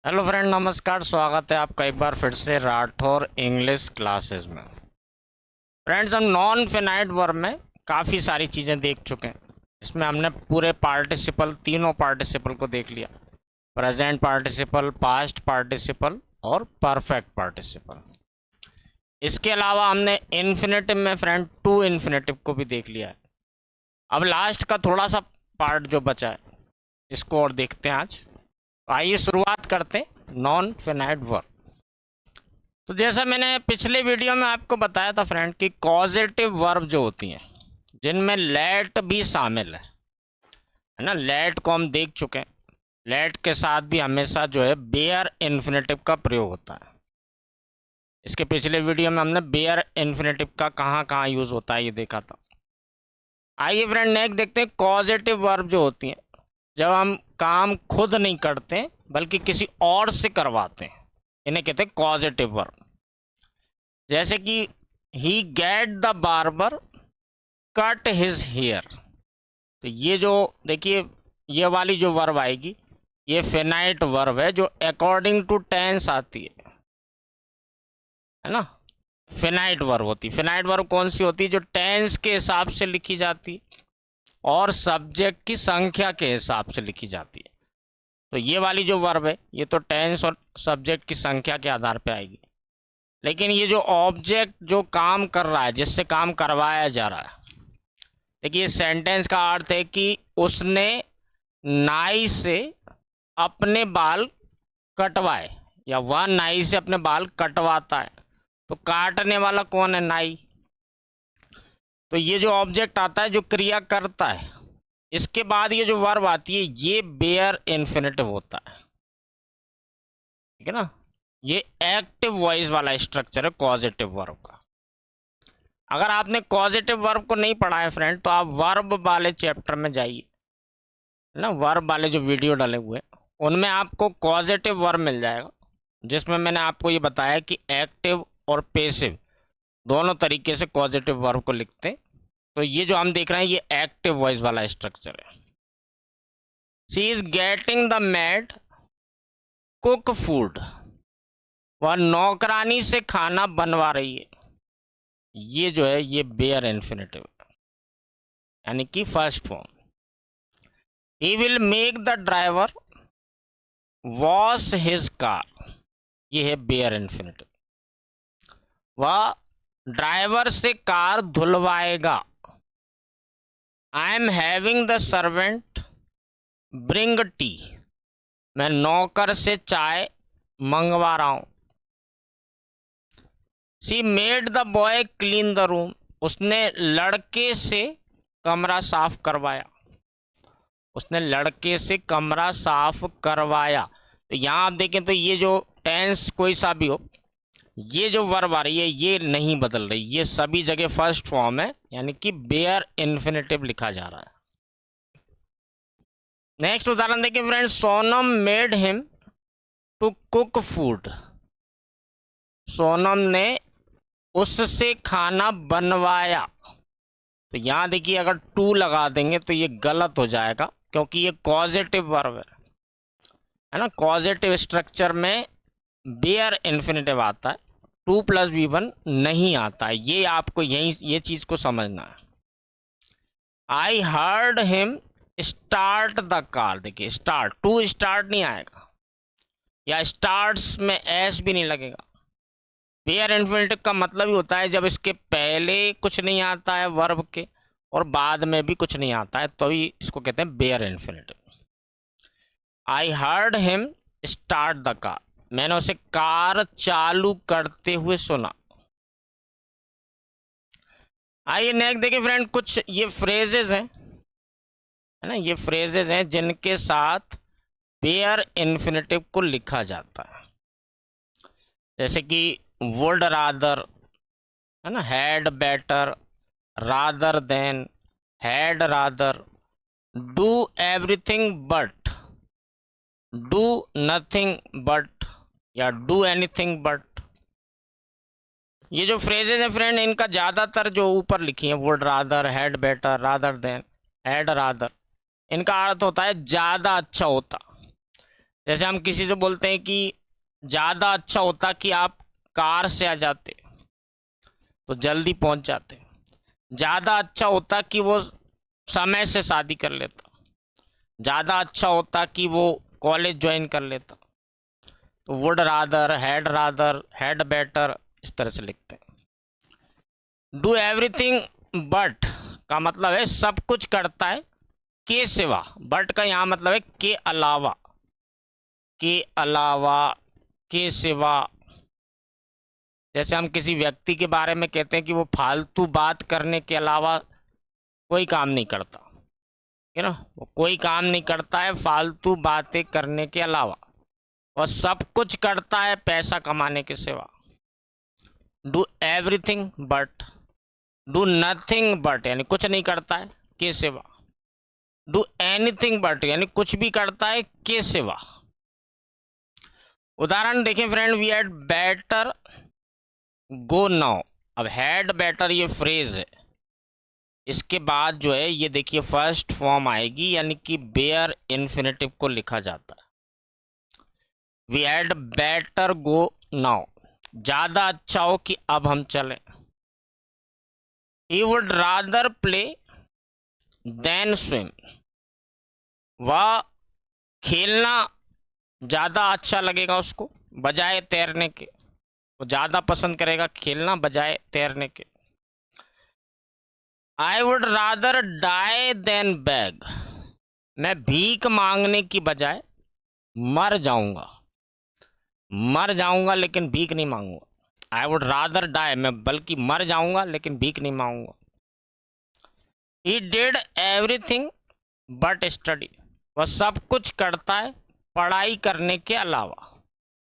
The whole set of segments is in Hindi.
हेलो फ्रेंड, नमस्कार। स्वागत है आपका एक बार फिर से राठौर इंग्लिश क्लासेस में। फ्रेंड्स, हम नॉन फिनाइट वर्ब में काफ़ी सारी चीज़ें देख चुके हैं। इसमें हमने पूरे पार्टिसिपल, तीनों पार्टिसिपल को देख लिया। प्रेजेंट पार्टिसिपल, पास्ट पार्टिसिपल और परफेक्ट पार्टिसिपल। इसके अलावा हमने इन्फिनेटिव में फ्रेंड टू इन्फिनेटिव को भी देख लिया है। अब लास्ट का थोड़ा सा पार्ट जो बचा है, इसको और देखते हैं आज। आइए शुरुआत करते हैं नॉन फिनाइट वर्ब। तो जैसा मैंने पिछले वीडियो में आपको बताया था फ्रेंड कि कॉजेटिव वर्ब जो होती हैं, जिनमें लेट भी शामिल है ना। लेट को हम देख चुके हैं। लेट के साथ भी हमेशा जो है बेयर इन्फिनेटिव का प्रयोग होता है। इसके पिछले वीडियो में हमने बेयर इन्फिनेटिव का कहाँ कहाँ यूज़ होता है ये देखा था। आइए फ्रेंड नेक्स्ट देखते हैं कॉजेटिव वर्ब जो होती हैं, जब हम काम खुद नहीं करते बल्कि किसी और से करवाते हैं, इन्हें कहते हैं कॉजेटिव वर्ब। जैसे कि he get the barber cut his hair. तो ये जो देखिए, ये वाली जो वर्ब आएगी, ये फिनाइट वर्ब है जो अकॉर्डिंग टू टेंस आती है ना। फिनाइट वर्ब होती है। फिनाइट वर्ब कौन सी होती है? जो टेंस के हिसाब से लिखी जाती है और सब्जेक्ट की संख्या के हिसाब से लिखी जाती है। तो ये वाली जो वर्ब है, ये तो टेंस और सब्जेक्ट की संख्या के आधार पे आएगी। लेकिन ये जो ऑब्जेक्ट जो काम कर रहा है, जिससे काम करवाया जा रहा है, देखिए सेंटेंस का अर्थ है कि उसने नाई से अपने बाल कटवाए, या वह नाई से अपने बाल कटवाता है। तो काटने वाला कौन है? नाई। तो ये जो ऑब्जेक्ट आता है, जो क्रिया करता है, इसके बाद ये जो वर्ब आती है, ये बेयर इन्फिनेटिव होता है। ठीक है ना। ये एक्टिव वॉइस वाला स्ट्रक्चर है कॉजेटिव वर्ब का। अगर आपने कॉजेटिव वर्ब को नहीं पढ़ा है फ्रेंड, तो आप वर्ब वाले चैप्टर में जाइए ना। वर्ब वाले जो वीडियो डाले हुए हैं, उनमें आपको कॉजेटिव वर्ब मिल जाएगा, जिसमें मैंने आपको ये बताया कि एक्टिव और पेसिव दोनों तरीके से कॉजेटिव वर्ब को लिखते हैं। तो ये जो हम देख रहे हैं, ये एक्टिव वॉइस वाला स्ट्रक्चर है। She is getting the made cook food. वह नौकरानी से खाना बनवा रही है। ये जो है ये बेयर इन्फिनेटिव है, यानी कि first form. He will make the driver wash his car. ये है बेयर इन्फिनेटिव। वह ड्राइवर से कार धुलवाएगा। I am having the servant bring tea. मैं नौकर से चाय मंगवा रहा हूं। She made the boy clean the room. उसने लड़के से कमरा साफ करवाया। उसने लड़के से कमरा साफ करवाया। तो यहाँ आप देखें तो ये जो टेंस कोई सा भी हो, ये जो वर्ब आ रही है ये नहीं बदल रही, ये सभी जगह फर्स्ट फॉर्म है, यानी कि बेयर इन्फिनेटिव लिखा जा रहा है। नेक्स्ट उदाहरण देखिए friends. Sonam made him to cook food. Sonam ने उससे खाना बनवाया। तो यहाँ देखिए, अगर टू लगा देंगे तो ये गलत हो जाएगा, क्योंकि ये कॉजेटिव वर्ब है ना। कॉजेटिव स्ट्रक्चर में बेयर इन्फिनेटिव आता है, टू प्लस वी वन नहीं आता है। ये आपको ये चीज़ को समझना है। आई heard him start the car. देखिए स्टार्ट, टू स्टार्ट नहीं आएगा, या स्टार्ट्स में एस भी नहीं लगेगा। बेयर इन्फिनेटिव का मतलब ही होता है जब इसके पहले कुछ नहीं आता है वर्ब के, और बाद में भी कुछ नहीं आता है, तो ही इसको कहते हैं bare infinitive. I heard him start the car. मैंने उसे कार चालू करते हुए सुना। आइए नेक्स्ट देखिए फ्रेंड, कुछ ये फ्रेजेस हैं, है ना। ये फ्रेजेस हैं जिनके साथ बेयर इन्फिनेटिव को लिखा जाता है। जैसे कि वुड रादर, है ना, had better, rather than, had rather, do everything but, do nothing but, या डू एनीथिंग बट। ये जो फ्रेजेस हैं फ्रेंड, इनका ज़्यादातर जो ऊपर लिखी है, would rather, had better, rather than, had rather, इनका अर्थ होता है ज़्यादा अच्छा होता, जैसे हम किसी से बोलते हैं कि ज़्यादा अच्छा होता कि आप कार से आ जाते तो जल्दी पहुंच जाते। ज़्यादा अच्छा होता कि वो समय से शादी कर लेता। ज़्यादा अच्छा होता कि वो कॉलेज ज्वाइन कर लेता। तो वुड रादर, हैड बेटर, इस तरह से लिखते हैं। डू एवरीथिंग बट का मतलब है सब कुछ करता है के सिवा। बट का यहाँ मतलब है के अलावा, के अलावा, के सिवा। जैसे हम किसी व्यक्ति के बारे में कहते हैं कि वो फालतू बात करने के अलावा कोई काम नहीं करता, है ना। वो कोई काम नहीं करता है फालतू बातें करने के अलावा, और सब कुछ करता है पैसा कमाने के सिवा। Do everything but, do nothing but यानी कुछ नहीं करता है के सिवा। डू एनीथिंग बट यानी कुछ भी करता है के सिवा। उदाहरण देखें friend, we had better go now. अब हैड बेटर ये फ्रेज है, इसके बाद जो है ये देखिए फर्स्ट फॉर्म आएगी, यानी कि बेयर इन्फिनेटिव को लिखा जाता है। We had better go now, ज़्यादा अच्छा हो कि अब हम चलें। He would rather play than swim, वह खेलना ज़्यादा अच्छा लगेगा उसको बजाय तैरने के। वो ज़्यादा पसंद करेगा खेलना बजाय तैरने के। I would rather die than beg, मैं भीख मांगने की बजाय मर जाऊंगा। मर जाऊंगा लेकिन भीख नहीं मांगूंगा। आई वुड रादर डाई, मैं बल्कि मर जाऊंगा लेकिन भीख नहीं मांगूंगा। He did everything but study, वह सब कुछ करता है पढ़ाई करने के अलावा।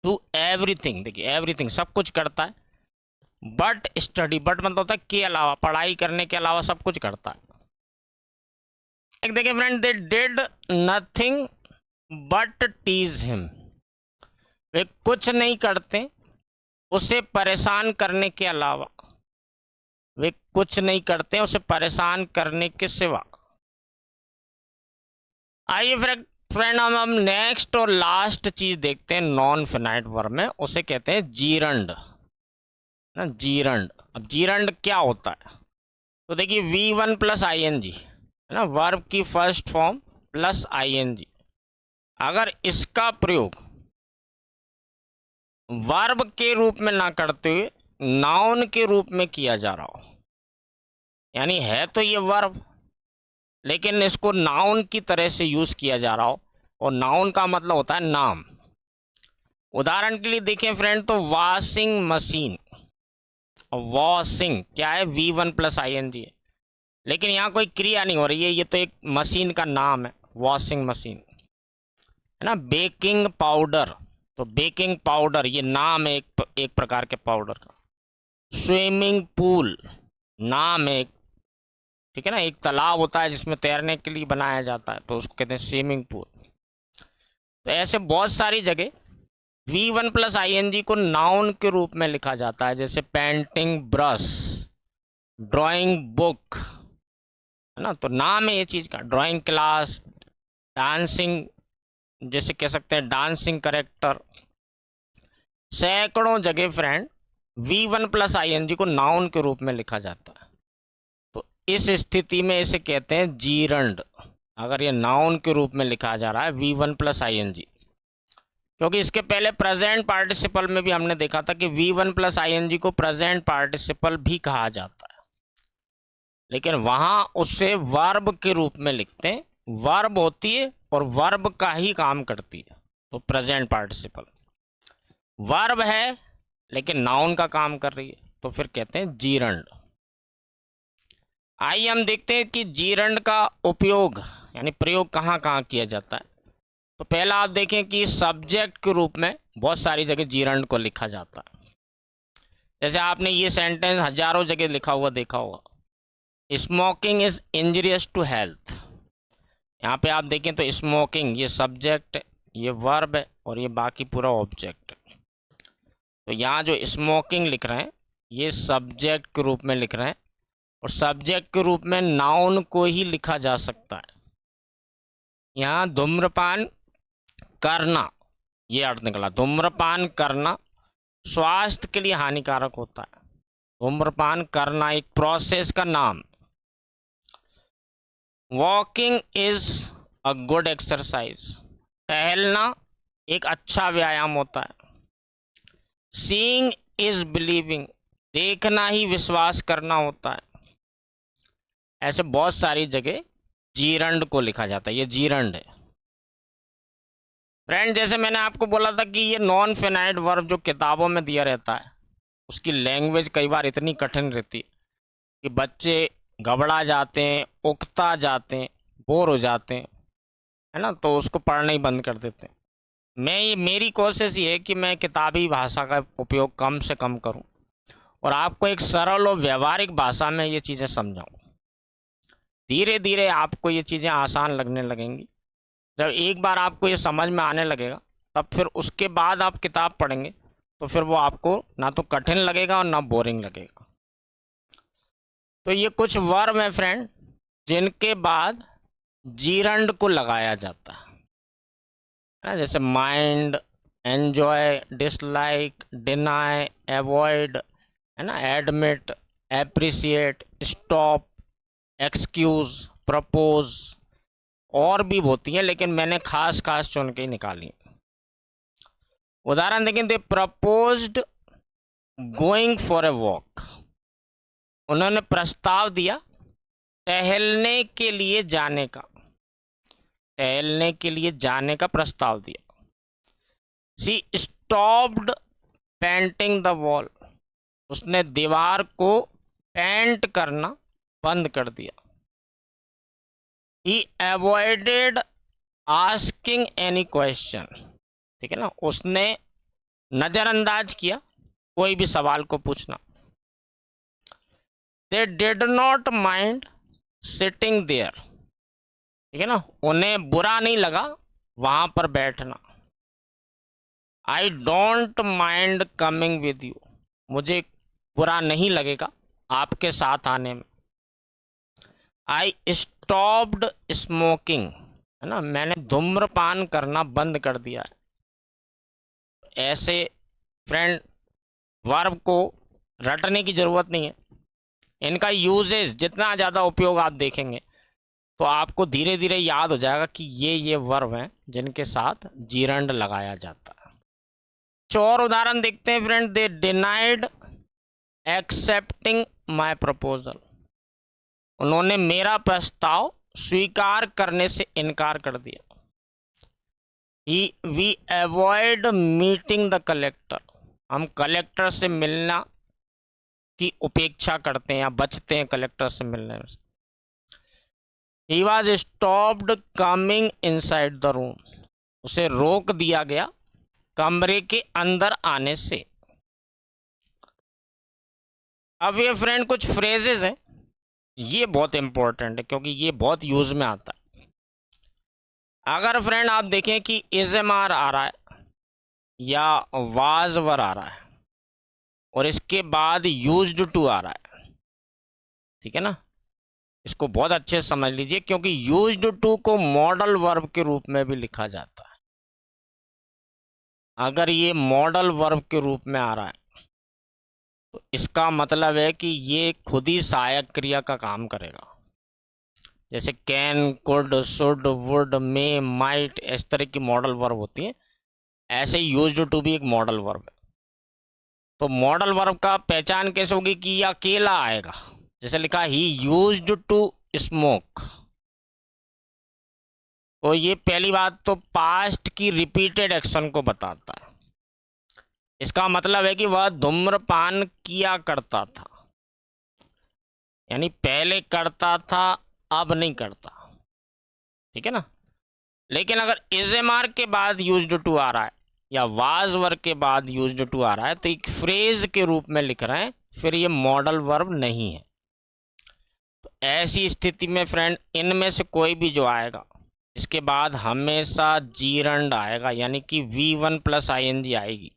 डू एवरीथिंग, देखिए एवरीथिंग सब कुछ करता है, बट स्टडी, बट मतलब होता है के अलावा, पढ़ाई करने के अलावा सब कुछ करता है। एक देखिए friend, they did nothing but tease him, वे कुछ नहीं करते उसे परेशान करने के अलावा। वे कुछ नहीं करते उसे परेशान करने के सिवा। आइए फ्रेंड हम नेक्स्ट और लास्ट चीज देखते हैं नॉन फिनाइट वर्ब में, उसे कहते हैं जीरंड ना, जीरंड। अब जीरंड क्या होता है, तो देखिए V1 प्लस ING है ना, वर्ब की फर्स्ट फॉर्म प्लस ING। अगर इसका प्रयोग वर्ब के रूप में ना करते हुए नाउन के रूप में किया जा रहा हो, यानी है तो ये वर्ब लेकिन इसको नाउन की तरह से यूज किया जा रहा हो, और नाउन का मतलब होता है नाम। उदाहरण के लिए देखें फ्रेंड, तो वॉशिंग मशीन, वॉशिंग क्या है V1 प्लस ING है, लेकिन यहाँ कोई क्रिया नहीं हो रही है, ये तो एक मशीन का नाम है, वॉशिंग मशीन है ना। बेकिंग पाउडर, तो बेकिंग पाउडर ये नाम है एक प्रकार के पाउडर का। स्विमिंग पूल नाम है, ठीक है ना, एक तालाब होता है जिसमें तैरने के लिए बनाया जाता है, तो उसको कहते हैं स्विमिंग पूल। तो ऐसे बहुत सारी जगह V1 प्लस ING को नाउन के रूप में लिखा जाता है, जैसे पेंटिंग ब्रश, ड्राइंग बुक है ना, तो नाम है ये चीज़ का। ड्राइंग क्लास, डांसिंग, जैसे कह सकते हैं डांसिंग करेक्टर। सैकड़ों जगह फ्रेंड V1 प्लस ING को नाउन के रूप में लिखा जाता है, तो इस स्थिति में इसे कहते हैं जीरंड। अगर ये नाउन के रूप में लिखा जा रहा है V1 प्लस ING, क्योंकि इसके पहले प्रेजेंट पार्टिसिपल में भी हमने देखा था कि V1 प्लस ING को प्रेजेंट पार्टिसिपल भी कहा जाता है, लेकिन वहाँ उससे वर्ब के रूप में लिखते हैं। वर्ब होती है और वर्ब का ही काम करती है, तो प्रेजेंट पार्टिसिपल वर्ब है लेकिन नाउन का काम कर रही है, तो फिर कहते हैं जीरंड। आइए हम देखते हैं कि जीरंड का उपयोग यानी प्रयोग कहाँ कहाँ किया जाता है। तो पहला आप देखें कि सब्जेक्ट के रूप में बहुत सारी जगह जीरंड को लिखा जाता है। जैसे आपने ये सेंटेंस हजारों जगह लिखा हुआ देखा होगा, smoking is injurious to health. यहाँ पे आप देखें तो स्मोकिंग ये सब्जेक्ट, ये वर्ब है और ये बाकी पूरा ऑब्जेक्ट है। तो यहाँ जो स्मोकिंग लिख रहे हैं ये सब्जेक्ट के रूप में लिख रहे हैं, और सब्जेक्ट के रूप में नाउन को ही लिखा जा सकता है। यहाँ धूम्रपान करना ये अर्थ निकला। धूम्रपान करना स्वास्थ्य के लिए हानिकारक होता है। धूम्रपान करना एक प्रोसेस का नाम। Walking is a good exercise, टहलना एक अच्छा व्यायाम होता है। सीइंग इज बिलीविंग, देखना ही विश्वास करना होता है। ऐसे बहुत सारी जगह जीरंड को लिखा जाता है, ये जीरंड है। फ्रेंड, जैसे मैंने आपको बोला था कि ये नॉन फिनाइट वर्ब जो किताबों में दिया रहता है, उसकी लैंग्वेज कई बार इतनी कठिन रहती है कि बच्चे घबरा जाते हैं, उकता जाते हैं, बोर हो जाते हैं, है ना, तो उसको पढ़ना ही बंद कर देते हैं। मेरी कोशिश ये है कि मैं किताबी भाषा का उपयोग कम से कम करूं और आपको एक सरल और व्यवहारिक भाषा में ये चीज़ें समझाऊं। धीरे धीरे आपको ये चीज़ें आसान लगने लगेंगी। जब एक बार आपको ये समझ में आने लगेगा, तब फिर उसके बाद आप किताब पढ़ेंगे तो फिर वो आपको ना तो कठिन लगेगा और ना बोरिंग लगेगा। तो ये कुछ वर्ब हैं फ्रेंड, जिनके बाद जीरंड को लगाया जाता है ना, जैसे mind, enjoy, dislike, deny, avoid, है ना, admit, appreciate, stop, excuse, propose, और भी होती हैं, लेकिन मैंने खास खास चुन के ही निकाली। उदाहरण देखें, they proposed going for a walk, उन्होंने प्रस्ताव दिया टहलने के लिए जाने का, टहलने के लिए जाने का प्रस्ताव दिया। She stopped painting the wall, उसने दीवार को पेंट करना बंद कर दिया। ही अवॉइडेड आस्किंग एनी क्वेश्चन, ठीक है ना, उसने नज़रअंदाज किया कोई भी सवाल को पूछना। They did not mind sitting there, ठीक है ना, उन्हें बुरा नहीं लगा वहाँ पर बैठना। I don't mind coming with you, मुझे बुरा नहीं लगेगा आपके साथ आने में। आई स्टॉप्ड स्मोकिंग, है ना, मैंने धूम्रपान करना बंद कर दिया है। ऐसे फ्रेंड वर्ब को रटने की ज़रूरत नहीं है, इनका यूजेज जितना ज़्यादा उपयोग आप देखेंगे तो आपको धीरे धीरे याद हो जाएगा कि ये वर्ब हैं जिनके साथ जीरंड लगाया जाता है। कुछ और उदाहरण देखते हैं friend. They denied accepting my proposal, उन्होंने मेरा प्रस्ताव स्वीकार करने से इनकार कर दिया। We avoid meeting the collector, हम कलेक्टर से मिलना की उपेक्षा करते हैं या बचते हैं कलेक्टर से मिलने से। He was stopped coming inside the room, उसे रोक दिया गया कमरे के अंदर आने से। अब ये फ्रेंड कुछ फ्रेजेस हैं, ये बहुत इंपॉर्टेंट है क्योंकि ये बहुत यूज में आता है। अगर फ्रेंड आप देखें कि इज़मार आ रहा है या वाजवर आ रहा है और इसके बाद यूज्ड टू आ रहा है, ठीक है ना, इसको बहुत अच्छे से समझ लीजिए क्योंकि यूज्ड टू को मॉडल वर्ब के रूप में भी लिखा जाता है। अगर ये मॉडल वर्ब के रूप में आ रहा है तो इसका मतलब है कि ये खुद ही सहायक क्रिया का काम करेगा। जैसे can, could, should, would, may, might, इस तरह की मॉडल वर्ब होती हैं, ऐसे यूज्ड टू भी एक मॉडल वर्ब है। तो मॉडल वर्ब का पहचान कैसे होगी कि ये अकेला आएगा, जैसे लिखा ही यूज्ड टू स्मोक, तो ये पहली बात तो पास्ट की रिपीटेड एक्शन को बताता है। इसका मतलब है कि वह धूम्रपान किया करता था, यानी पहले करता था अब नहीं करता, ठीक है ना। लेकिन अगर इज़मार के बाद यूज्ड टू आ रहा है या वाज वर्ब के बाद यूज्ड टू आ रहा है तो एक फ्रेज के रूप में लिख रहे हैं, फिर ये मॉडल वर्ब नहीं है। तो ऐसी स्थिति में फ्रेंड इनमें से कोई भी जो आएगा इसके बाद हमेशा जीरंड आएगा, यानी कि V1 + ing आएगी।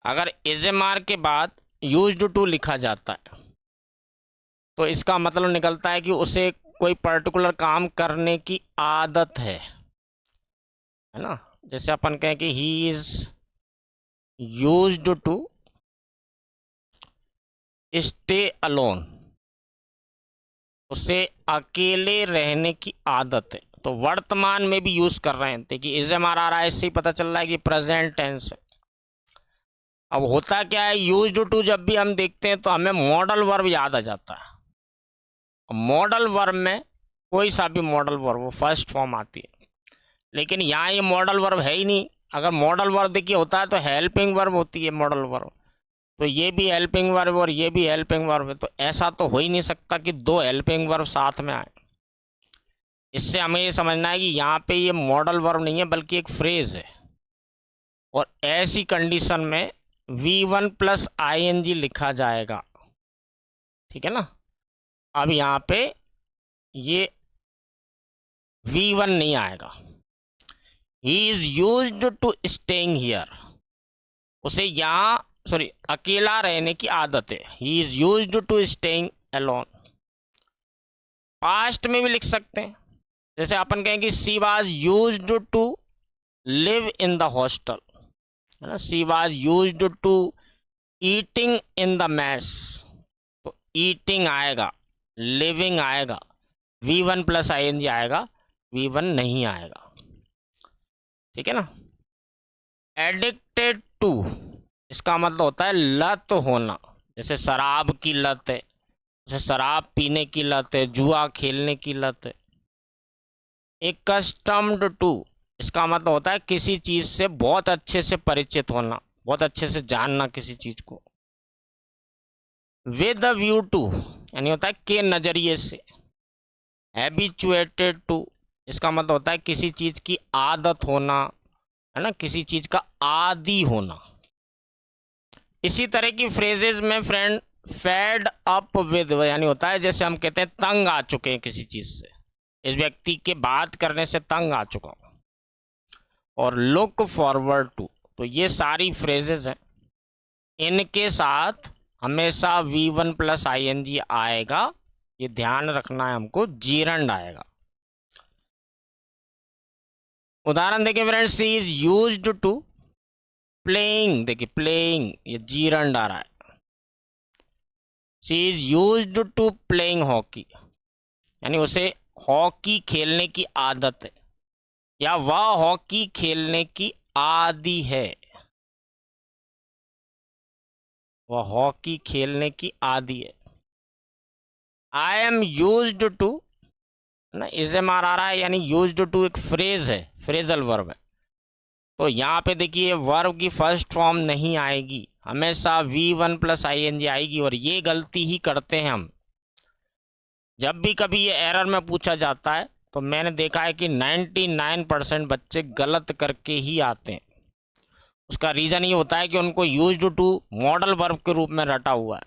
अगर इज़मार के बाद यूज्ड टू लिखा जाता है तो इसका मतलब निकलता है कि उसे कोई पर्टिकुलर काम करने की आदत है ना। जैसे अपन कहें कि he is used to stay alone, उसे अकेले रहने की आदत है। तो वर्तमान में भी यूज कर रहे हैं। देखिए इज एम आर आ रहा है, इससे ही पता चल रहा है कि प्रेजेंट टेंस है। अब होता क्या है, यूज्ड टू जब भी हम देखते हैं तो हमें मॉडल वर्ब याद आ जाता है। मॉडल वर्ब में कोई सा भी मॉडल वर्ब वो फर्स्ट फॉर्म आती है, लेकिन यहाँ ये मॉडल वर्ब है ही नहीं। अगर मॉडल वर्ब देखिए होता है तो हेल्पिंग वर्ब होती है मॉडल वर्ब, तो ये भी हेल्पिंग वर्ब और ये भी हेल्पिंग वर्ब है। तो ऐसा तो हो ही नहीं सकता कि दो हेल्पिंग वर्ब साथ में आए। इससे हमें ये समझना है कि यहाँ पे ये मॉडल वर्ब नहीं है बल्कि एक फ्रेज है, और ऐसी कंडीशन में V1 प्लस ING लिखा जाएगा। ठीक है ना। अब यहाँ पे ये V1 नहीं आएगा। He is used to staying here, उसे यहाँ अकेला रहने की आदत है। He is used to staying alone. Past में भी लिख सकते हैं, जैसे अपन कहेंगे she was used to live in the hostel, है ना। She was used to eating in the mess, तो ईटिंग आएगा, लिविंग आएगा, V1 प्लस ING आएगा, V1 नहीं आएगा। ठीक है ना। एडिक्टेड टू, इसका मतलब होता है लत होना। जैसे शराब की लत है, जैसे शराब पीने की लत है, जुआ खेलने की लत है। एकस्टम्ड टू, इसका मतलब होता है किसी चीज से बहुत अच्छे से परिचित होना, बहुत अच्छे से जानना किसी चीज को। विद अ व्यू टू, यानी होता है के नजरिए से। हैबिचुएटेड टू, इसका मतलब होता है किसी चीज की आदत होना, है ना, किसी चीज का आदी होना। इसी तरह की फ्रेजेस में फ्रेंड फेड अप विद, यानी होता है जैसे हम कहते हैं तंग आ चुके हैं किसी चीज से, इस व्यक्ति के बात करने से तंग आ चुका हूं। और लुक फॉरवर्ड टू, तो ये सारी फ्रेजेस हैं, इनके साथ हमेशा V1 प्लस ING आएगा। ये ध्यान रखना है हमको, जीरंड आएगा। उदाहरण देखिए friends, she is used to playing, देखिए प्लेइंग ये जीरंड आ रहा है। She is used to playing hockey, यानी उसे हॉकी खेलने की आदत है, या वह हॉकी खेलने की आदी है, वह हॉकी खेलने की आदी है। आई एम यूज्ड टू ना, इज एम आर आ रहा है, यानी यूज्ड टू एक फ्रेज है, फ्रेजल वर्ब है। तो यहाँ पे देखिए वर्ब की फर्स्ट फॉर्म नहीं आएगी, हमेशा V1 प्लस ING आएगी। और ये गलती ही करते हैं हम, जब भी कभी ये एरर में पूछा जाता है तो मैंने देखा है कि 99% बच्चे गलत करके ही आते हैं। उसका रीज़न ये होता है कि उनको यूज्ड टू मॉडल वर्ब के रूप में रटा हुआ है,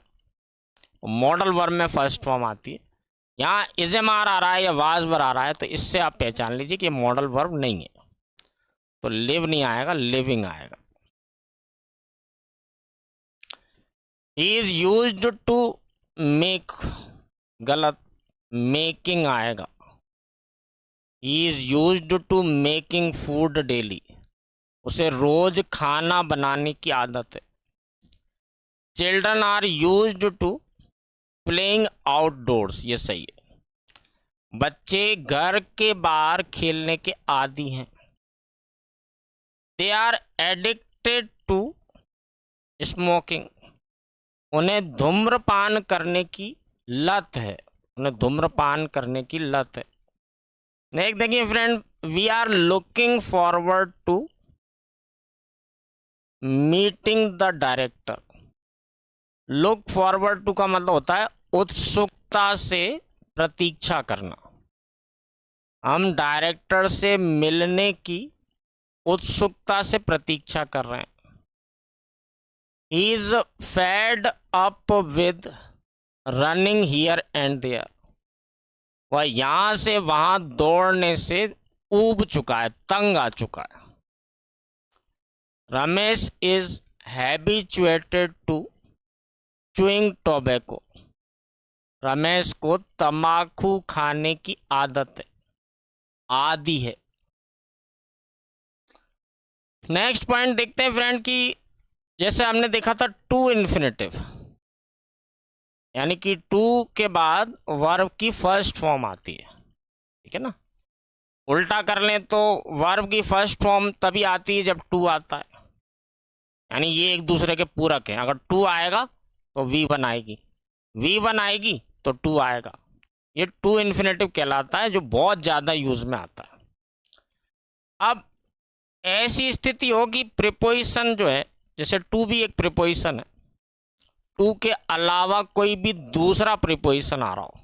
मॉडल वर्ब में फर्स्ट फॉर्म आती है। यहाँ इज एम आर आ रहा है या वाज वर आ रहा है, तो इससे आप पहचान लीजिए कि मॉडल वर्ब नहीं है। तो लिव नहीं आएगा, लिविंग आएगा। He is used to make, गलत, मेकिंग आएगा। He is used to making food daily, उसे रोज खाना बनाने की आदत है। Children are used to playing outdoors, ये सही है। बच्चे घर के बाहर खेलने के आदी हैं। They are addicted to smoking, उन्हें धूम्रपान करने की लत है, उन्हें धूम्रपान करने की लत है। नेक्स्ट देखिए friend, we are looking forward to meeting the director. Look forward to का मतलब होता है उत्सुकता से प्रतीक्षा करना। हम डायरेक्टर से मिलने की उत्सुकता से प्रतीक्षा कर रहे हैं। He is fed up with running here and there, वह यहां से वहां दौड़ने से ऊब चुका है, तंग आ चुका है। Ramesh is habituated to chewing tobacco, Ramesh को तम्बाकू खाने की आदत है, आदी है। नेक्स्ट पॉइंट देखते हैं फ्रेंड कि जैसे हमने देखा था टू इन्फिनेटिव, यानी कि टू के बाद वर्ब की फर्स्ट फॉर्म आती है, ठीक है ना। उल्टा कर लें तो वर्ब की फर्स्ट फॉर्म तभी आती है जब टू आता है, यानी ये एक दूसरे के पूरक हैं। अगर टू आएगा तो V1 आएगी, V1 आएगी तो टू आएगा। ये टू इन्फिनेटिव कहलाता है, जो बहुत ज़्यादा यूज में आता है। अब ऐसी स्थिति होगी प्रीपोजिशन जो है, जैसे टू भी एक प्रीपोजिशन है, टू के अलावा कोई भी दूसरा प्रीपोजिशन आ रहा हो,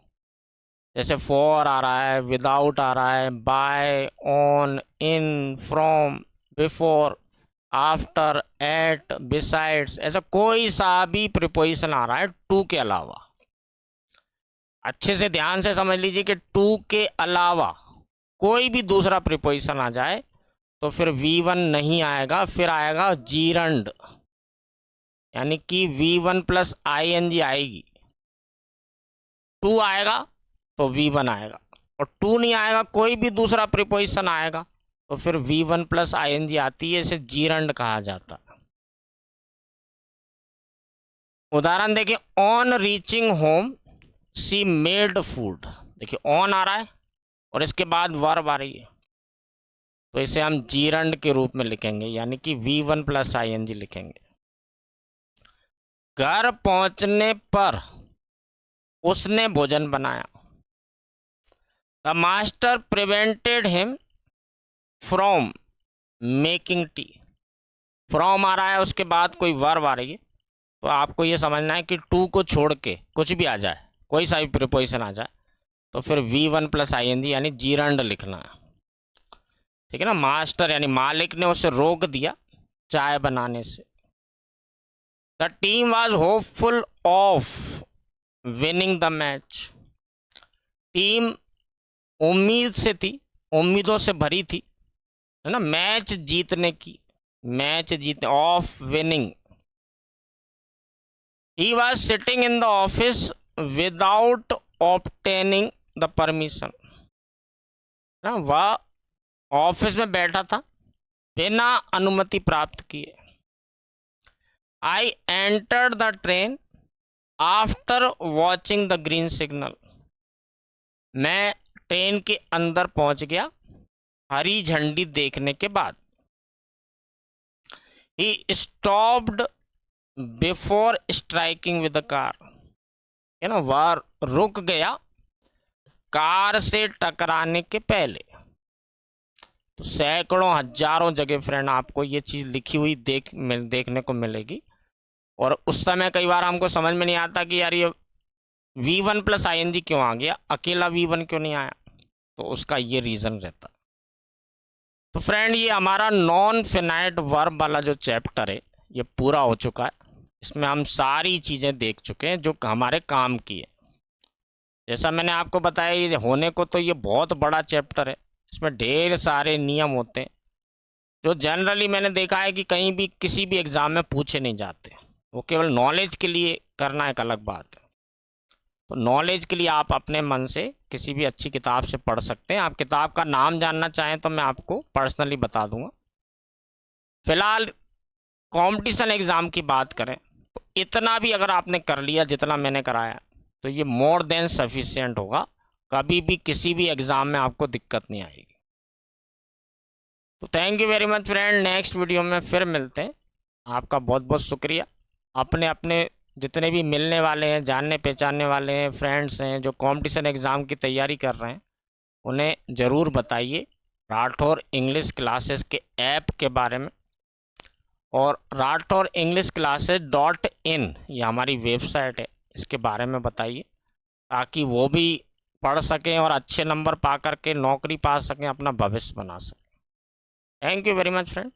जैसे फॉर आ रहा है, विदाउट आ रहा है, by, on, in, from, before, after, at, besides, ऐसा कोई सा भी प्रीपोजिशन आ रहा है टू के अलावा। अच्छे से ध्यान से समझ लीजिए कि टू के अलावा कोई भी दूसरा प्रीपोजिशन आ जाए तो फिर V1 नहीं आएगा, फिर आएगा जीरंड, यानी कि V1 प्लस ING आएगी। टू आएगा तो V1 आएगा, और टू नहीं आएगा कोई भी दूसरा प्रीपोजिशन आएगा तो फिर V1 प्लस ING आती है, इसे जीरंड कहा जाता है। उदाहरण देखिए, on reaching home she made food. देखिए ऑन आ रहा है और इसके बाद वर्ब आ रही है, तो इसे हम जीरंड के रूप में लिखेंगे, यानी कि V1 प्लस ING लिखेंगे। घर पहुंचने पर उसने भोजन बनाया। The master prevented him from making tea. From आ रहा है, उसके बाद कोई वर्ब आ रही है, तो आपको ये समझना है कि टू को छोड़ के कुछ भी आ जाए, कोई सा भी प्रीपोजिशन आ जाए, तो फिर V1 प्लस ING यानी जीरंड लिखना है, ठीक है ना। मास्टर यानी मालिक ने उसे रोक दिया चाय बनाने से। The team was hopeful of winning the match. Team उम्मीद से थी, उम्मीदों से भरी थी, है ना, मैच जीतने की, मैच जीतने, of winning. He was sitting in the office without obtaining the permission. ना, वह ऑफिस में बैठा था बिना अनुमति प्राप्त किए। I entered the train after watching the green signal. मैं ट्रेन के अंदर पहुंच गया हरी झंडी देखने के बाद। He stopped before striking with the car, है ना, वह रुक गया कार से टकराने के पहले। तो सैकड़ों हजारों जगह फ्रेंड आपको ये चीज़ लिखी हुई देखने को मिलेगी, और उस समय कई बार हमको समझ में नहीं आता कि यार ये V1 प्लस ING क्यों आ गया, अकेला V1 क्यों नहीं आया, तो उसका ये रीज़न रहता। तो फ्रेंड ये हमारा नॉन फिनाइट वर्ब वाला जो चैप्टर है ये पूरा हो चुका है। इसमें हम सारी चीज़ें देख चुके हैं जो हमारे काम की है। जैसा मैंने आपको बताया, ये होने को तो ये बहुत बड़ा चैप्टर है, इसमें ढेर सारे नियम होते हैं जो जनरली मैंने देखा है कि कहीं भी किसी भी एग्ज़ाम में पूछे नहीं जाते। वो केवल नॉलेज के लिए करना एक अलग बात है। तो नॉलेज के लिए आप अपने मन से किसी भी अच्छी किताब से पढ़ सकते हैं। आप किताब का नाम जानना चाहें तो मैं आपको पर्सनली बता दूंगा। फिलहाल कंपटीशन एग्ज़ाम की बात करें तो इतना भी अगर आपने कर लिया जितना मैंने कराया तो ये मोर देन सफिशिएंट होगा, कभी भी किसी भी एग्ज़ाम में आपको दिक्कत नहीं आएगी। तो thank you very much friend, next video में फिर मिलते हैं। आपका बहुत बहुत शुक्रिया। अपने अपने जितने भी मिलने वाले हैं, जानने पहचानने वाले हैं, फ्रेंड्स हैं जो कंपटीशन एग्ज़ाम की तैयारी कर रहे हैं, उन्हें ज़रूर बताइए राठौर इंग्लिश क्लासेस के ऐप के बारे में, और राठौर इंग्लिश क्लासेस .in ये हमारी वेबसाइट है, इसके बारे में बताइए ताकि वो भी पढ़ सकें और अच्छे नंबर पा करके नौकरी पा सकें, अपना भविष्य बना सकें। Thank you very much friend.